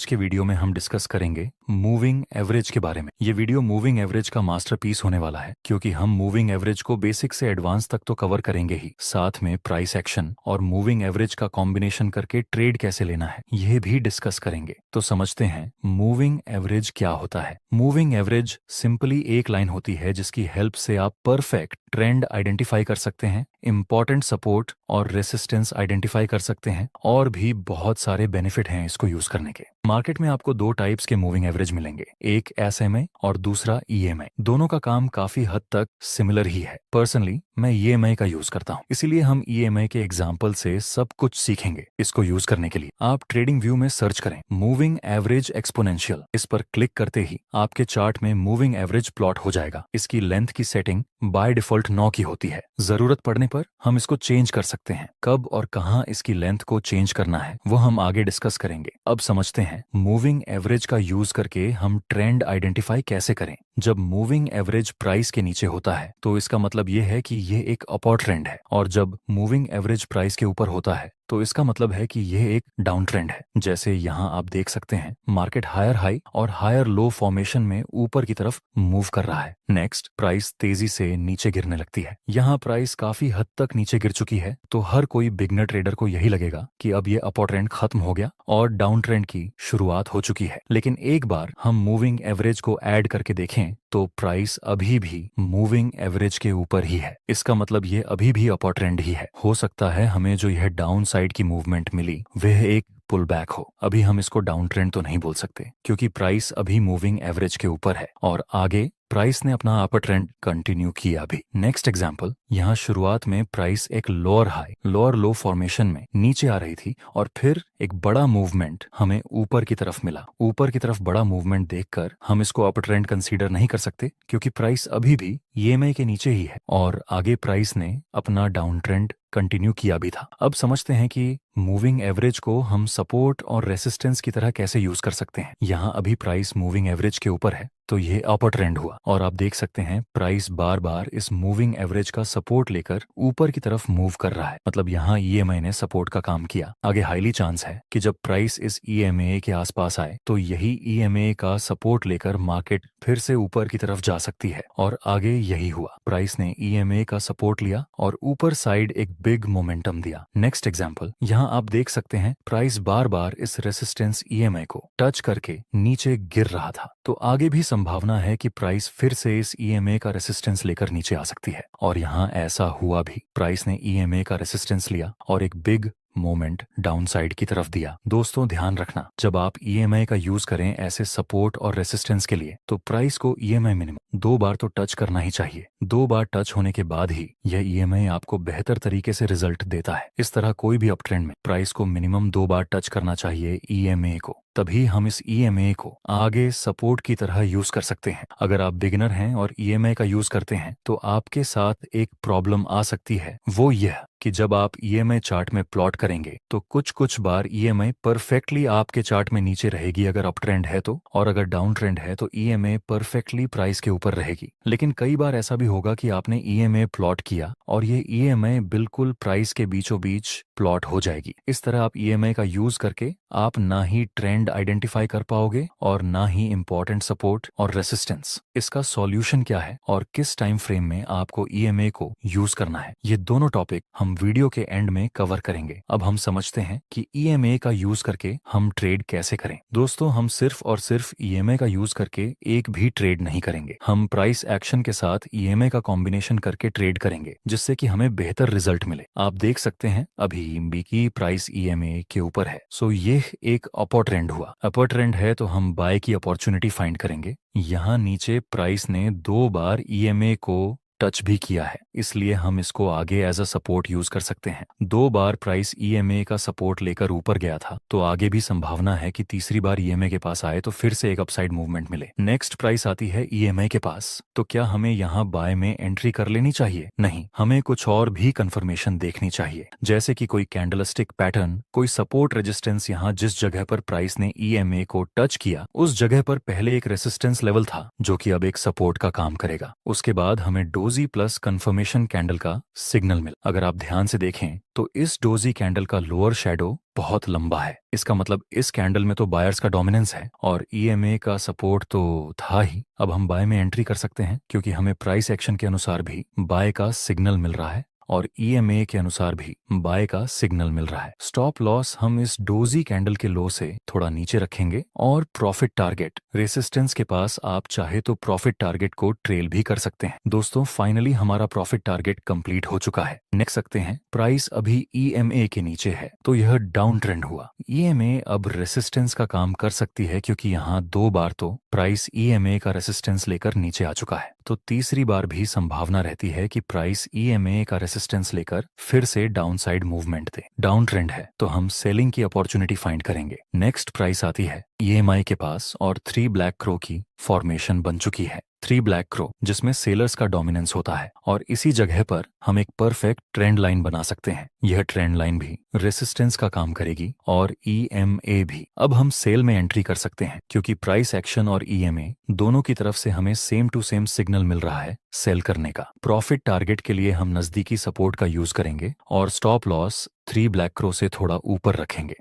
आज के वीडियो में हम डिस्कस करेंगे मूविंग एवरेज के बारे में। ये वीडियो मूविंग एवरेज का मास्टरपीस होने वाला है, क्योंकि हम मूविंग एवरेज को बेसिक से एडवांस तक तो कवर करेंगे ही, साथ में प्राइस एक्शन और मूविंग एवरेज का कॉम्बिनेशन करके ट्रेड कैसे लेना है यह भी डिस्कस करेंगे। तो समझते हैं मूविंग एवरेज क्या होता है। मूविंग एवरेज सिंपली एक लाइन होती है जिसकी हेल्प से आप परफेक्ट ट्रेंड आइडेंटिफाई कर सकते हैं, इंपॉर्टेंट सपोर्ट और रेसिस्टेंस आइडेंटिफाई कर सकते हैं, और भी बहुत सारे बेनिफिट हैं इसको यूज करने के। मार्केट में आपको दो टाइप्स के मूविंग एवरेज मिलेंगे, एक एसएमए और दूसरा ईएमए। दोनों का काम काफी हद तक सिमिलर ही है। पर्सनली मैं ईएमए का यूज करता हूं, इसीलिए हम ईएमए के एग्जाम्पल से सब कुछ सीखेंगे। इसको यूज करने के लिए आप ट्रेडिंग व्यू में सर्च करें मूविंग एवरेज एक्सपोनेंशियल। इस पर क्लिक करते ही आपके चार्ट में मूविंग एवरेज प्लॉट हो जाएगा। इसकी लेंथ की सेटिंग बाय डिफॉल्ट 9 की होती है। जरूरत पड़ने पर हम इसको चेंज कर सकते हैं। कब और कहां इसकी लेंथ को चेंज करना है वो हम आगे डिस्कस करेंगे। अब समझते हैं मूविंग एवरेज का यूज करके हम ट्रेंड आइडेंटिफाई कैसे करें। जब मूविंग एवरेज प्राइस के नीचे होता है तो इसका मतलब ये है कि ये एक अपॉर्ड ट्रेंड है, और जब मूविंग एवरेज प्राइस के ऊपर होता है तो इसका मतलब है कि यह एक डाउन ट्रेंड है। जैसे यहाँ आप देख सकते हैं मार्केट हायर हाई और हायर लो फॉर्मेशन में ऊपर की तरफ मूव कर रहा है। नेक्स्ट प्राइस तेजी से नीचे गिरने लगती है। यहाँ प्राइस काफी हद तक नीचे गिर चुकी है, तो हर कोई बिगनर ट्रेडर को यही लगेगा कि अब ये अपॉर्ड ट्रेंड खत्म हो गया और डाउन ट्रेंड की शुरुआत हो चुकी है। लेकिन एक बार हम मूविंग एवरेज को ऐड करके देखें तो प्राइस अभी भी मूविंग एवरेज के ऊपर ही है। इसका मतलब ये अभी भी अपॉर्ड ट्रेंड ही है। हो सकता है हमें जो यह डाउन साइड की मूवमेंट मिली वह एक पुल बैक हो। अभी हम इसको डाउन ट्रेंड तो नहीं बोल सकते, क्योंकि प्राइस अभी मूविंग एवरेज के ऊपर है और आगे प्राइस ने अपना अपर ट्रेंड कंटिन्यू किया भी। नेक्स्ट एग्जांपल, यहाँ शुरुआत में प्राइस एक लोअर हाई लोअर लो फॉर्मेशन में नीचे आ रही थी और फिर एक बड़ा मूवमेंट हमें ऊपर की तरफ मिला। ऊपर की तरफ बड़ा मूवमेंट देखकर हम इसको अपर ट्रेंड कंसीडर नहीं कर सकते, क्योंकि प्राइस अभी भी ईएमए के नीचे ही है और आगे प्राइस ने अपना डाउन ट्रेंड कंटिन्यू किया भी था। अब समझते हैं कि मूविंग एवरेज को हम सपोर्ट और रेसिस्टेंस की तरह कैसे यूज कर सकते हैं। यहाँ अभी प्राइस मूविंग एवरेज के ऊपर है तो ये अपर ट्रेंड हुआ, और आप देख सकते हैं प्राइस बार बार इस मूविंग एवरेज का सपोर्ट लेकर ऊपर की तरफ मूव कर रहा है। मतलब यहाँ ईएमए ने सपोर्ट का काम किया। आगे हाईली चांस है कि जब प्राइस इस ईएमए के आसपास आए तो यही ईएमए का सपोर्ट लेकर मार्केट फिर से ऊपर की तरफ जा सकती है, और आगे यही हुआ। प्राइस ने ईएमए का सपोर्ट लिया और ऊपर साइड एक बिग मोमेंटम दिया। नेक्स्ट एग्जांपल, यहाँ आप देख सकते हैं प्राइस बार बार इस रेसिस्टेंस ईएमए को टच करके नीचे गिर रहा था, तो आगे भी संभावना है कि प्राइस फिर से इस ईएमए का रेसिस्टेंस लेकर नीचे आ सकती है, और यहाँ ऐसा हुआ भी। प्राइस ने ईएमए का रेसिस्टेंस लिया और एक बिग मोमेंट डाउन साइड की तरफ दिया। दोस्तों ध्यान रखना, जब आप ईएमआई का यूज करें ऐसे सपोर्ट और रेसिस्टेंस के लिए तो प्राइस को ईएमआई मिनिमम 2 बार तो टच करना ही चाहिए। 2 बार टच होने के बाद ही यह ईएमआई आपको बेहतर तरीके से रिजल्ट देता है। इस तरह कोई भी अप ट्रेंड में प्राइस को मिनिमम 2 बार टच करना चाहिए ईएमए को, तभी हम इस ईएमए को आगे सपोर्ट की तरह यूज कर सकते हैं। अगर आप बिगिनर हैं और ईएमए का यूज करते हैं तो आपके साथ एक प्रॉब्लम आ सकती है, वो यह कि जब आप ईएमआई चार्ट में प्लॉट करेंगे तो कुछ बार ईएमआई परफेक्टली आपके चार्ट में नीचे रहेगी अगर अप ट्रेंड है तो, और अगर डाउन ट्रेंड है तो ईएमआई परफेक्टली प्राइस के ऊपर रहेगी। लेकिन कई बार ऐसा भी होगा कि आपने ईएमआई प्लॉट किया और ये ईएमआई बिल्कुल प्राइस के बीचों बीच प्लॉट हो जाएगी। इस तरह आप ईएमआई का यूज करके आप ना ही ट्रेंड आइडेंटिफाई कर पाओगे और ना ही इंपॉर्टेंट सपोर्ट और रेसिस्टेंस। इसका सॉल्यूशन क्या है और किस टाइम फ्रेम में आपको ईएमआई को यूज करना है, ये दोनों टॉपिक हम वीडियो के एंड में कवर करेंगे। अब हम समझते हैं कि ईएमआई का यूज करके हम ट्रेड कैसे करें। दोस्तों हम सिर्फ और सिर्फ ईएमआई का यूज करके एक भी ट्रेड नहीं करेंगे। हम प्राइस एक्शन के साथ ईएमआई का कॉम्बिनेशन करके ट्रेड करेंगे, जिससे कि हमें बेहतर रिजल्ट मिले। आप देख सकते हैं अभी की प्राइस ईएमआई के ऊपर है, सो ये एक अपर ट्रेंड हुआ। अपर ट्रेंड है तो हम बाय की अपॉर्चुनिटी फाइंड करेंगे। यहाँ नीचे प्राइस ने 2 बार ईएमआई को टच भी किया है, इसलिए हम इसको आगे एज अ सपोर्ट यूज कर सकते हैं। 2 बार प्राइस ईएमआई का सपोर्ट लेकर ऊपर गया था, तो आगे भी संभावना है कि तीसरी बार ईएमआई के पास आए तो फिर से एक अपसाइड मूवमेंट मिले। नेक्स्ट प्राइस आती है ईएमआई के पास, तो क्या हमें यहाँ बाय में एंट्री कर लेनी चाहिए? नहीं, हमें कुछ और भी कंफर्मेशन देखनी चाहिए, जैसे कि कोई कैंडलस्टिक पैटर्न, कोई सपोर्ट रेजिस्टेंस। यहाँ जिस जगह पर प्राइस ने ईएमआई को टच किया उस जगह पर पहले एक रेसिस्टेंस लेवल था जो कि अब एक सपोर्ट का काम करेगा। उसके बाद हमें dose doji plus confirmation candle का सिग्नल मिला। अगर आप ध्यान से देखें तो इस डोजी कैंडल का लोअर शैडो बहुत लंबा है। इसका मतलब इस कैंडल में तो बायर्स का डोमिनेंस है और ईएमए का सपोर्ट तो था ही। अब हम बाय में एंट्री कर सकते हैं क्योंकि हमें प्राइस एक्शन के अनुसार भी बाय का सिग्नल मिल रहा है और ईएमए के अनुसार भी बाय का सिग्नल मिल रहा है। स्टॉप लॉस हम इस डोजी कैंडल के लो से थोड़ा नीचे रखेंगे और प्रॉफिट टारगेट रेसिस्टेंस के पास आप चाहे तो प्रॉफिट टारगेट को ट्रेल भी कर सकते हैं। दोस्तों फाइनली हमारा प्रॉफिट टारगेट कंप्लीट हो चुका है। नेक्स्ट सकते हैं प्राइस अभी ईएमए के नीचे है तो यह डाउन ट्रेंड हुआ। ईएमए अब रेसिस्टेंस का काम कर सकती है क्योंकि यहाँ 2 बार तो प्राइस ईएमए का रेसिस्टेंस लेकर नीचे आ चुका है, तो तीसरी बार भी संभावना रहती है कि प्राइस ईएमए का रेसिस्टेंस लेकर फिर से डाउनसाइड मूवमेंट दे। डाउन ट्रेंड है तो हम सेलिंग की अपॉर्चुनिटी फाइंड करेंगे। नेक्स्ट प्राइस आती है ईएमआई के पास और 3 ब्लैक क्रो की फॉर्मेशन बन चुकी है। 3 ब्लैक क्रो जिसमें सेलर्स का डोमिनेंस होता है और इसी जगह पर हम एक परफेक्ट ट्रेंड लाइन बना सकते हैं। यह ट्रेंड लाइन भी रेसिस्टेंस का काम करेगी और ईएमए भी। अब हम सेल में एंट्री कर सकते हैं क्योंकि प्राइस एक्शन और ईएमए दोनों की तरफ से हमें सेम टू सेम सिग्नल मिल रहा है सेल करने का। प्रॉफिट टारगेट के लिए हम नजदीकी सपोर्ट का यूज करेंगे और स्टॉप लॉस 3 ब्लैक क्रो से थोड़ा ऊपर रखेंगे।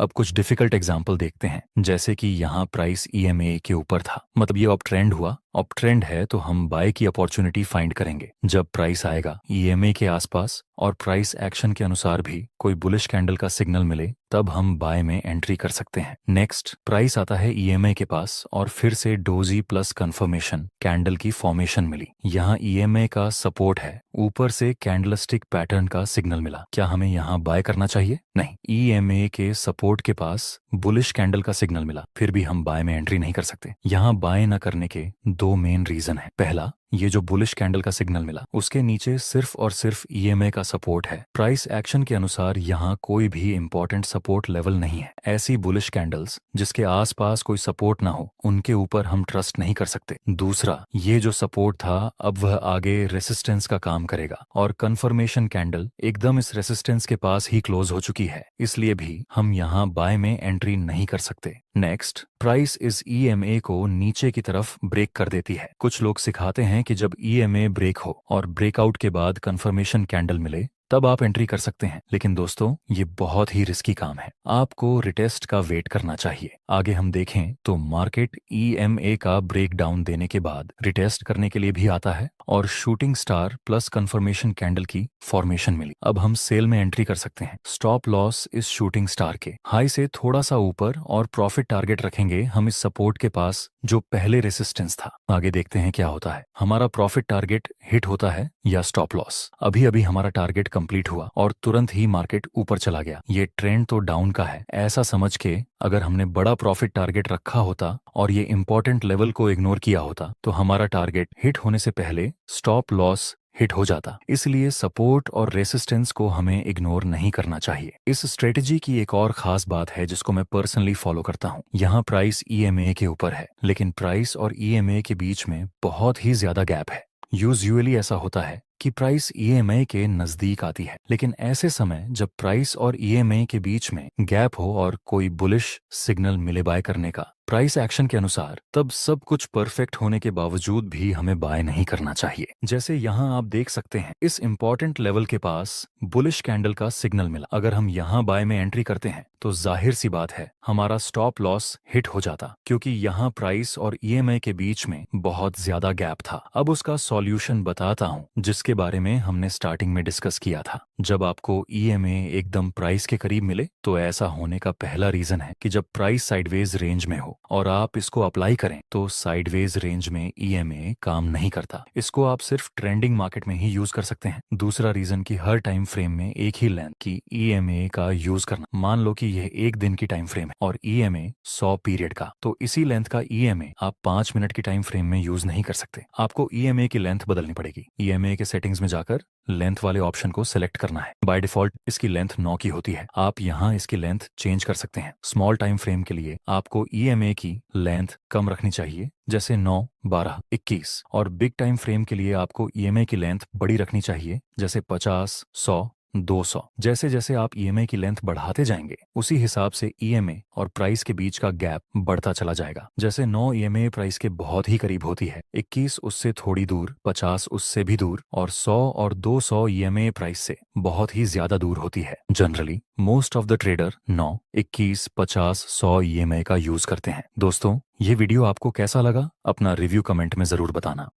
अब कुछ डिफिकल्ट एग्जाम्पल देखते हैं, जैसे कि यहाँ प्राइस ईएमए के ऊपर था, मतलब ये अप ट्रेंड हुआ। अप ट्रेंड है तो हम बाय की अपॉर्चुनिटी फाइंड करेंगे। जब प्राइस आएगा ईएमए के आसपास और प्राइस एक्शन के अनुसार भी कोई बुलिश कैंडल का सिग्नल मिले तब हम बाय में एंट्री कर सकते हैं। नेक्स्ट प्राइस आता है ईएमए के पास और फिर से डोजी प्लस कंफर्मेशन कैंडल की फॉर्मेशन मिली। यहाँ ईएमए का सपोर्ट है, ऊपर से कैंडलस्टिक पैटर्न का सिग्नल मिला। क्या हमें यहाँ बाय करना चाहिए? नहीं, ईएमए के सपोर्ट के पास बुलिश कैंडल का सिग्नल मिला, फिर भी हम बाय में एंट्री नहीं कर सकते। यहाँ बाय न करने के 2 मेन रीजन है। पहला, ये जो बुलिश कैंडल का सिग्नल मिला उसके नीचे सिर्फ और सिर्फ ईएमए का सपोर्ट है। प्राइस एक्शन के अनुसार यहाँ कोई भी इंपॉर्टेंट सपोर्ट लेवल नहीं है। ऐसी बुलिश कैंडल्स जिसके आसपास कोई सपोर्ट ना हो उनके ऊपर हम ट्रस्ट नहीं कर सकते। दूसरा, ये जो सपोर्ट था अब वह आगे रेसिस्टेंस का काम करेगा और कंफर्मेशन कैंडल एकदम इस रेसिस्टेंस के पास ही क्लोज हो चुकी है, इसलिए भी हम यहाँ बाय में एंट्री नहीं कर सकते। नेक्स्ट, प्राइस इस ईएमए को नीचे की तरफ ब्रेक कर देती है। कुछ लोग सिखाते हैं कि जब ईएमए ब्रेक हो और ब्रेकआउट के बाद कंफर्मेशन कैंडल मिले तब आप एंट्री कर सकते हैं, लेकिन दोस्तों ये बहुत ही रिस्की काम है। आपको रिटेस्ट का वेट करना चाहिए। आगे हम देखें तो मार्केट ईएमए का ब्रेक डाउन देने के बाद रिटेस्ट करने के लिए भी आता है और shooting star plus confirmation candle की फॉर्मेशन मिली। अब हम सेल में एंट्री कर सकते हैं। स्टॉप लॉस इस शूटिंग स्टार के हाई से थोड़ा सा ऊपर और प्रॉफिट टारगेट रखेंगे हम इस सपोर्ट के पास जो पहले रेसिस्टेंस था। आगे देखते हैं क्या होता है। हमारा प्रॉफिट टारगेट हिट होता है या स्टॉप लॉस। अभी अभी हमारा टारगेट कंप्लीट हुआ और तुरंत ही मार्केट ऊपर चला गया। ये ट्रेंड तो डाउन का है, ऐसा समझ के अगर हमने बड़ा प्रॉफिट टारगेट रखा होता और ये इंपॉर्टेंट लेवल को इग्नोर किया होता तो हमारा टारगेट हिट होने से पहले स्टॉप लॉस हिट हो जाता। इसलिए सपोर्ट और रेसिस्टेंस को हमें इग्नोर नहीं करना चाहिए। इस स्ट्रेटेजी की एक और खास बात है जिसको मैं पर्सनली फॉलो करता हूँ। यहाँ प्राइस ईएमए के ऊपर है लेकिन प्राइस और ईएमए के बीच में बहुत ही ज्यादा गैप है। यूजुअली ऐसा होता है कि प्राइस ईएमए के नजदीक आती है, लेकिन ऐसे समय जब प्राइस और ईएमए के बीच में गैप हो और कोई बुलिश सिग्नल मिले बाय करने का प्राइस एक्शन के अनुसार, तब सब कुछ परफेक्ट होने के बावजूद भी हमें बाय नहीं करना चाहिए। जैसे यहाँ आप देख सकते हैं इस इंपॉर्टेंट लेवल के पास बुलिश कैंडल का सिग्नल मिला। अगर हम यहाँ बाय में एंट्री करते हैं तो जाहिर सी बात है हमारा स्टॉप लॉस हिट हो जाता, क्योंकि यहाँ प्राइस और ईएमए के बीच में बहुत ज्यादा गैप था। अब उसका सॉल्यूशन बताता हूँ जिसके बारे में हमने स्टार्टिंग में डिस्कस किया था। जब आपको ईएमए एकदम प्राइस के करीब मिले तो ऐसा होने का पहला रीजन है कि जब प्राइस साइडवेज रेंज में हो और आप इसको अप्लाई करें तो साइडवेज रेंज में ईएमए काम नहीं करता। इसको आप सिर्फ ट्रेंडिंग मार्केट में ही यूज कर सकते हैं। दूसरा रीजन कि हर टाइम फ्रेम में एक ही लेंथ की ईएमए का यूज करना। मान लो कि यह 1 दिन की टाइम फ्रेम है और ईएमए 100 पीरियड का, तो इसी लेंथ का ईएमए आप 5 मिनट की टाइम फ्रेम में यूज नहीं कर सकते। आपको ईएमए की लेंथ बदलनी पड़ेगी। ईएमए के सेटिंग्स में जाकर लेंथ वाले ऑप्शन को सिलेक्ट करना है। बाय डिफॉल्ट इसकी लेंथ 9 की होती है। आप यहाँ इसकी लेंथ चेंज कर सकते हैं। स्मॉल टाइम फ्रेम के लिए आपको ईएमए की लेंथ कम रखनी चाहिए, जैसे 9, 12, 21, और बिग टाइम फ्रेम के लिए आपको ईएमए की लेंथ बड़ी रखनी चाहिए, जैसे 50, 100, 200। जैसे जैसे आप ईएमआई की लेंथ बढ़ाते जाएंगे उसी हिसाब से ईएमआई और प्राइस के बीच का गैप बढ़ता चला जाएगा। जैसे 9 ईएमआई प्राइस के बहुत ही करीब होती है, 21 उससे थोड़ी दूर, 50 उससे भी दूर और 100 और 200 ईएमआई प्राइस से बहुत ही ज्यादा दूर होती है। Generally most of the trader 9, 21, 50, 100 EMI का यूज करते हैं। दोस्तों, ये वीडियो आपको कैसा लगा? अपना रिव्यू कमेंट में जरूर बताना।